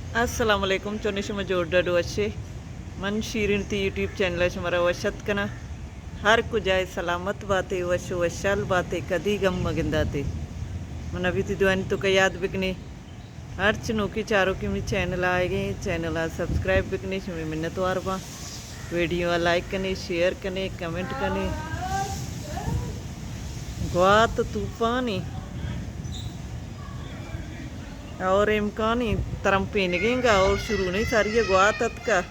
अस्सलाम वालेकुम चोनिश मजोर अच्छे मन शीरिन ती यूट्यूब चैनल हमारा वशत कना हर को जाए सलामत बातें वशो वशाल बातें कदी गम मगिंदाते मन अभी ती दुआनी तो का याद बिकने हर चनों की चारों की मी चैनल आएगे चैनल आ सब्सक्राइब बिकने शमी मिन्नत वारबा वीडियो लाइक करने शेयर करने कमेंट करने गुआत तूफानी और इम्कान ही तरम पेनगेंगा और शुरू नहीं सारी गुआत का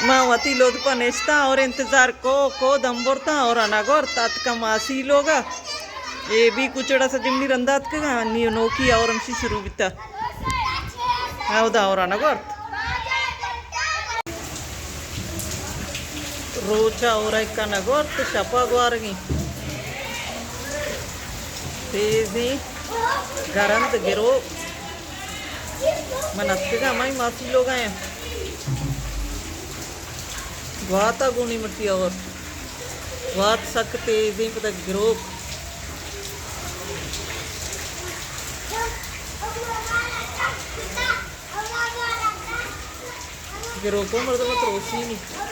मावती लोग पनेस्ता और इंतजार को दम्बोरता और अनागोर तात का मासी लोगा ये भी कुचड़ा सा जिमनी रंदात का नी नोकी और हमसी शुरू बिता हौदा और अनागोर रोचा और एक अनागोर तो शपा ग्वारगी तेजी गरंत गिरो मनस्ते का हमारी मासी लोग आए वाता गुणी मटी और वात सकते दिन पता गिरोक गिरोको मर्द मत रोसी नहीं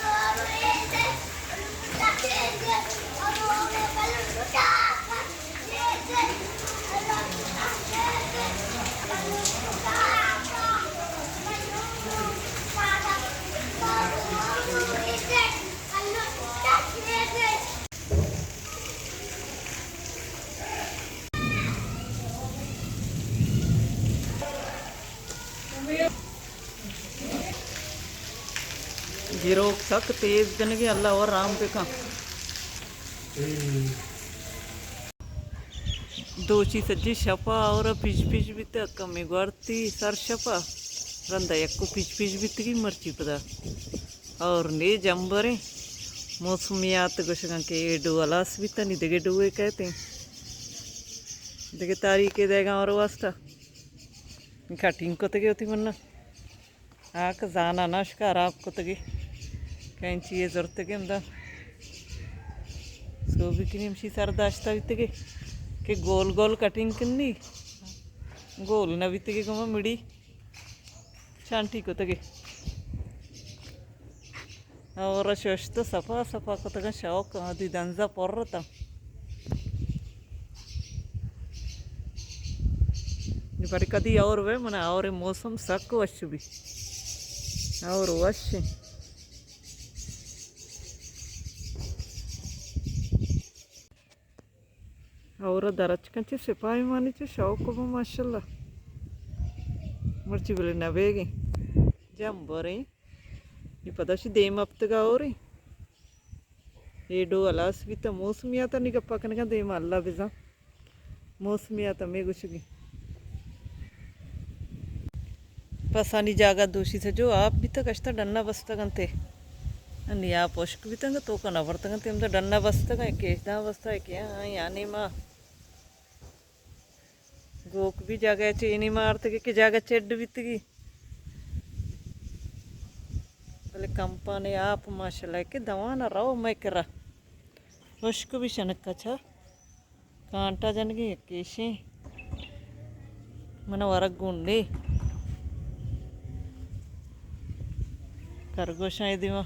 गिरोक सक तेज जन के अल्लाह और राम पे का दोची सज्जी शपा और पिच पिच भी तक कमी गुआरती सर शपा रंदा यक्को पिच पिच भी तकी मर्ची पदा और ने जंबरे मौसमियात गुशगा के डो अलास भी तनी देगे डोए कहते देगे तारीखे देगा और वास्ता कटिंग को तगे होती मन्ना आक जाना नशकार आपको तगे कैंची ये जरूरत के हमदा सो भी कि निमशी सरदाश्ता भी के गोल गोल कटिंग किन्नी गोल न भी तगे कमा मिड़ी शांति को तगे और शोष तो सफा सफा को तगा शौक आदि दंजा पोर्रता पर कदी और वे मना और मौसम सक वश भी और वश और दरच कंचे सिपाही मानी चे शौक को माशाल्लाह मर्ची बोले नवेगी Jambore. You padashi dem up the gauri. Edo alas with the mosmiata nigapakanaga de malla visa. Mosmiata megushigi. Pasani jaga doshi se jo आप भी तक अष्टा डन्ना बस्ता गंते अनि आप पोष्क भी तंग तो कना वर्त गंते हम तो डन्ना बस्ता का केसदा बस्ता है क्या यानी माँ गोक भी जागा चीनी मारते के जागा चेड भी तगी पहले कंपनी आप माशाल्लाह के दवा ना रहो मैं करा पोष्क भी शनक कच्छा कांटा जन की केशी मना वरक गुंडे खरगोशा दिवा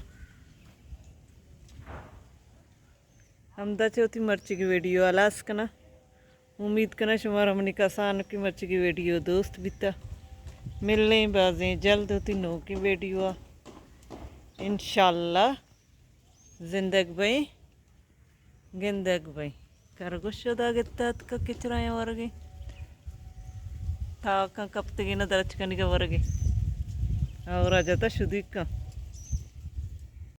हमदा चौथी मर्ची की वीडियो अलास कना उम्मीद करना शुमार हमने कसान की मर्ची की वीडियो दोस्त बिता मिलने बाजें जल्द होती नो की वीडियो इंशाल्लाह जिंदग भाई गिंदग भाई खरगोशा गित्तात का किचराया वर्गे था का कब तक ना दरच करने का वर्गे और आ जाता शुद्ध का